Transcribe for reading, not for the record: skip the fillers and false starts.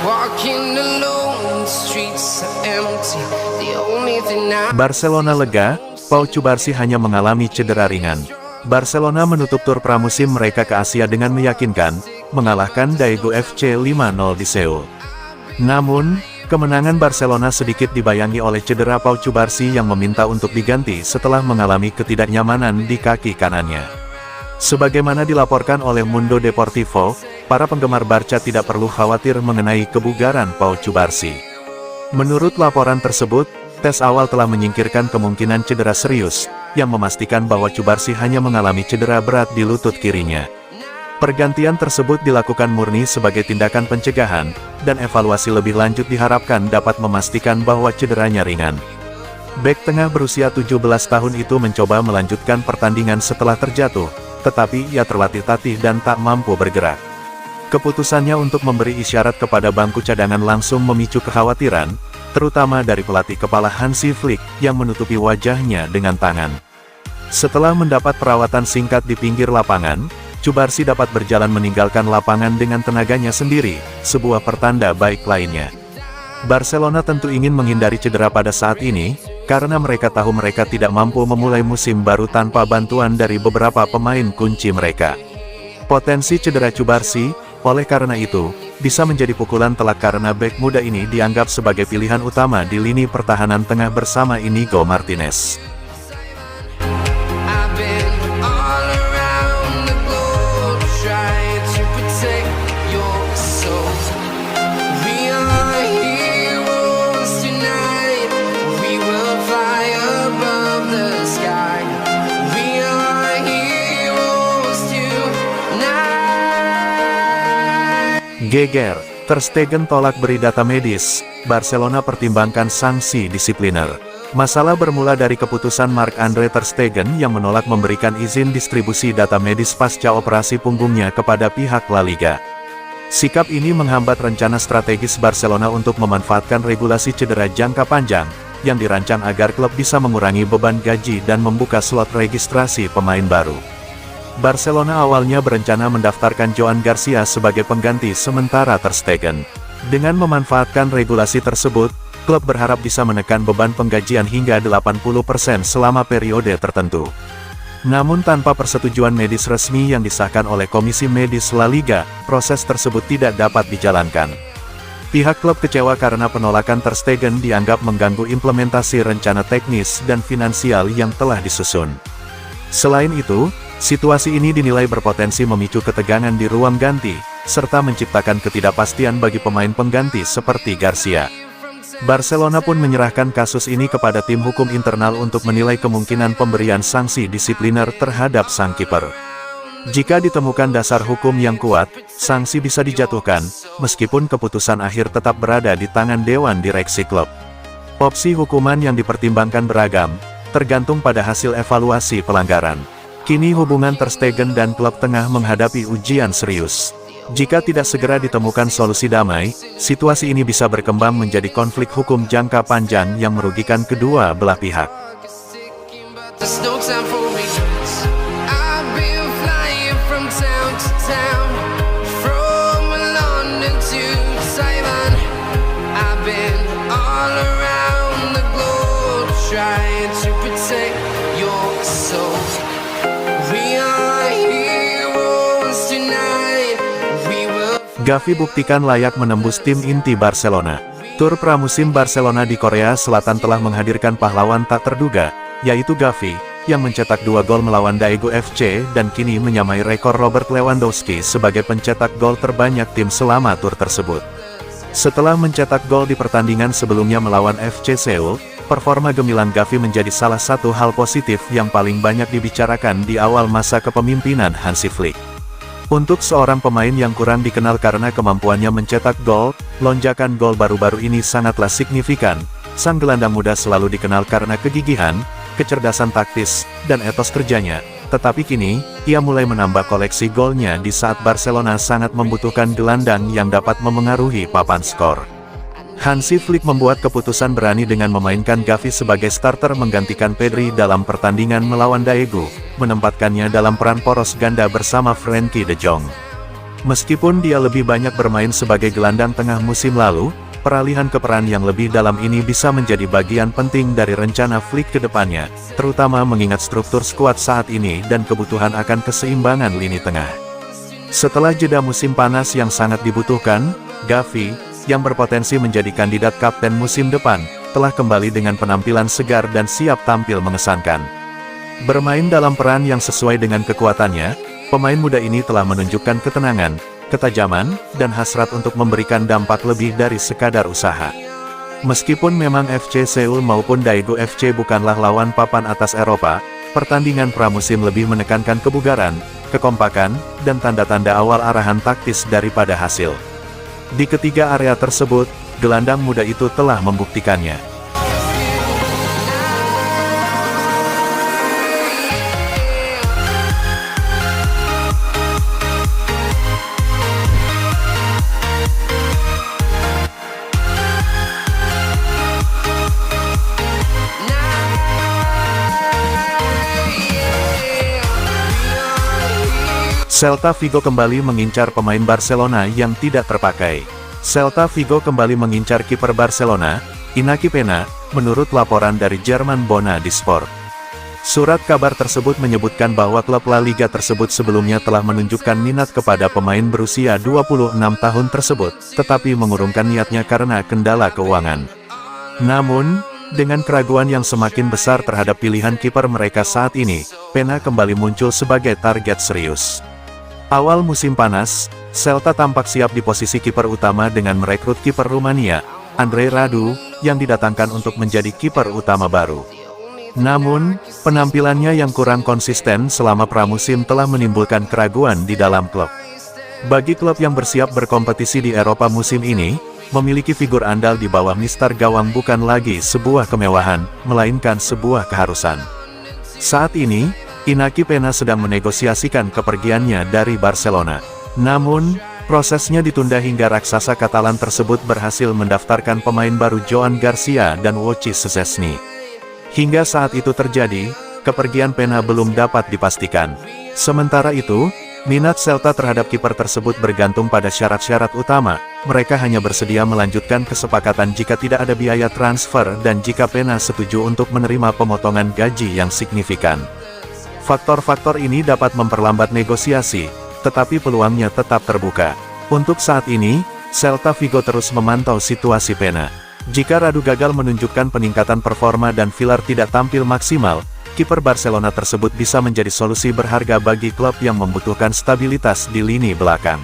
Walking alone, the streets are empty. The only thing I Barcelona lega, Pau Cubarsí hanya mengalami cedera ringan. Barcelona menutup tur pramusim mereka ke Asia dengan meyakinkan, mengalahkan Daegu FC 5-0 di Seoul. Namun, kemenangan Barcelona sedikit dibayangi oleh cedera Pau Cubarsí yang meminta untuk diganti setelah mengalami ketidaknyamanan di kaki kanannya. Sebagaimana dilaporkan oleh Mundo Deportivo, para penggemar Barca tidak perlu khawatir mengenai kebugaran Pau Cubarsí. Menurut laporan tersebut, tes awal telah menyingkirkan kemungkinan cedera serius, yang memastikan bahwa Cubarsí hanya mengalami cedera berat di lutut kirinya. Pergantian tersebut dilakukan murni sebagai tindakan pencegahan, dan evaluasi lebih lanjut diharapkan dapat memastikan bahwa cederanya ringan. Bek tengah berusia 17 tahun itu mencoba melanjutkan pertandingan setelah terjatuh, tetapi ia terlatih-tatih dan tak mampu bergerak. Keputusannya untuk memberi isyarat kepada bangku cadangan langsung memicu kekhawatiran, terutama dari pelatih kepala Hansi Flick, yang menutupi wajahnya dengan tangan. Setelah mendapat perawatan singkat di pinggir lapangan, Cubarsí dapat berjalan meninggalkan lapangan dengan tenaganya sendiri, sebuah pertanda baik lainnya. Barcelona tentu ingin menghindari cedera pada saat ini, karena mereka tahu mereka tidak mampu memulai musim baru tanpa bantuan dari beberapa pemain kunci mereka. Potensi cedera Cubarsí, oleh karena itu, bisa menjadi pukulan telak karena bek muda ini dianggap sebagai pilihan utama di lini pertahanan tengah bersama Inigo Martinez. I've been all around the globe trying to protect your soul. We are heroes tonight. We will fly above the sky. We are heroes tonight. Geger, Ter Stegen tolak beri data medis, Barcelona pertimbangkan sanksi disipliner. Masalah bermula dari keputusan Marc-Andre Ter Stegen yang menolak memberikan izin distribusi data medis pasca operasi punggungnya kepada pihak La Liga. Sikap ini menghambat rencana strategis Barcelona untuk memanfaatkan regulasi cedera jangka panjang, yang dirancang agar klub bisa mengurangi beban gaji dan membuka slot registrasi pemain baru. Barcelona awalnya berencana mendaftarkan Joan Garcia sebagai pengganti sementara Ter Stegen. Dengan memanfaatkan regulasi tersebut, klub berharap bisa menekan beban penggajian hingga 80% selama periode tertentu. Namun tanpa persetujuan medis resmi yang disahkan oleh Komisi Medis La Liga, proses tersebut tidak dapat dijalankan. Pihak klub kecewa karena penolakan Ter Stegen dianggap mengganggu implementasi rencana teknis dan finansial yang telah disusun. Selain itu, situasi ini dinilai berpotensi memicu ketegangan di ruang ganti, serta menciptakan ketidakpastian bagi pemain pengganti seperti Garcia. Barcelona pun menyerahkan kasus ini kepada tim hukum internal untuk menilai kemungkinan pemberian sanksi disipliner terhadap sang kiper. Jika ditemukan dasar hukum yang kuat, sanksi bisa dijatuhkan, meskipun keputusan akhir tetap berada di tangan Dewan Direksi klub. Opsi hukuman yang dipertimbangkan beragam, tergantung pada hasil evaluasi pelanggaran. Kini hubungan Ter Stegen dan klub tengah menghadapi ujian serius. Jika tidak segera ditemukan solusi damai, situasi ini bisa berkembang menjadi konflik hukum jangka panjang yang merugikan kedua belah pihak. There's no time for regrets. I've been flying from town to town, from London to Taiwan. I've been all around the globe trying to protect your soul. We are heroes tonight. We will. Gavi buktikan layak menembus tim inti Barcelona. Tur pramusim Barcelona di Korea Selatan telah menghadirkan pahlawan tak terduga, yaitu Gavi, yang mencetak 2 gol melawan Daegu FC dan kini menyamai rekor Robert Lewandowski sebagai pencetak gol terbanyak tim selama tur tersebut. Setelah mencetak gol di pertandingan sebelumnya melawan FC Seoul, performa gemilang Gavi menjadi salah satu hal positif yang paling banyak dibicarakan di awal masa kepemimpinan Hansi Flick. Untuk seorang pemain yang kurang dikenal karena kemampuannya mencetak gol, lonjakan gol baru-baru ini sangatlah signifikan. Sang gelandang muda selalu dikenal karena kegigihan, kecerdasan taktis, dan etos kerjanya. Tetapi kini, ia mulai menambah koleksi golnya di saat Barcelona sangat membutuhkan gelandang yang dapat memengaruhi papan skor. Hansi Flick membuat keputusan berani dengan memainkan Gavi sebagai starter menggantikan Pedri dalam pertandingan melawan Daegu, menempatkannya dalam peran poros ganda bersama Frenkie de Jong. Meskipun dia lebih banyak bermain sebagai gelandang tengah musim lalu, peralihan ke peran yang lebih dalam ini bisa menjadi bagian penting dari rencana Flick ke depannya, terutama mengingat struktur skuad saat ini dan kebutuhan akan keseimbangan lini tengah. Setelah jeda musim panas yang sangat dibutuhkan, Gavi, yang berpotensi menjadi kandidat kapten musim depan, telah kembali dengan penampilan segar dan siap tampil mengesankan. Bermain dalam peran yang sesuai dengan kekuatannya, pemain muda ini telah menunjukkan ketenangan, ketajaman, dan hasrat untuk memberikan dampak lebih dari sekadar usaha. Meskipun memang FC Seoul maupun Daegu FC bukanlah lawan papan atas Eropa, pertandingan pramusim lebih menekankan kebugaran, kekompakan, dan tanda-tanda awal arahan taktis daripada hasil. Di ketiga area tersebut, gelandang muda itu telah membuktikannya. Celta Vigo kembali mengincar pemain Barcelona yang tidak terpakai. Celta Vigo kembali mengincar kiper Barcelona, Iñaki Peña, menurut laporan dari Jerman Bona di Sport. Surat kabar tersebut menyebutkan bahwa klub La Liga tersebut sebelumnya telah menunjukkan minat kepada pemain berusia 26 tahun tersebut, tetapi mengurungkan niatnya karena kendala keuangan. Namun, dengan keraguan yang semakin besar terhadap pilihan kiper mereka saat ini, Peña kembali muncul sebagai target serius. Awal musim panas, Celta tampak siap di posisi kiper utama dengan merekrut kiper Rumania, Andrei Radu, yang didatangkan untuk menjadi kiper utama baru. Namun, penampilannya yang kurang konsisten selama pramusim telah menimbulkan keraguan di dalam klub. Bagi klub yang bersiap berkompetisi di Eropa musim ini, memiliki figur andal di bawah mistar gawang bukan lagi sebuah kemewahan, melainkan sebuah keharusan. Saat ini, Iñaki Peña sedang menegosiasikan kepergiannya dari Barcelona. Namun, prosesnya ditunda hingga raksasa Katalan tersebut berhasil mendaftarkan pemain baru Joan Garcia dan Wojciech Szczesny. Hingga saat itu terjadi, kepergian Peña belum dapat dipastikan. Sementara itu, minat Celta terhadap kiper tersebut bergantung pada syarat-syarat utama. Mereka hanya bersedia melanjutkan kesepakatan jika tidak ada biaya transfer dan jika Peña setuju untuk menerima pemotongan gaji yang signifikan. Faktor-faktor ini dapat memperlambat negosiasi, tetapi peluangnya tetap terbuka. Untuk saat ini, Celta Vigo terus memantau situasi Peña. Jika Radu gagal menunjukkan peningkatan performa dan Villar tidak tampil maksimal, kiper Barcelona tersebut bisa menjadi solusi berharga bagi klub yang membutuhkan stabilitas di lini belakang.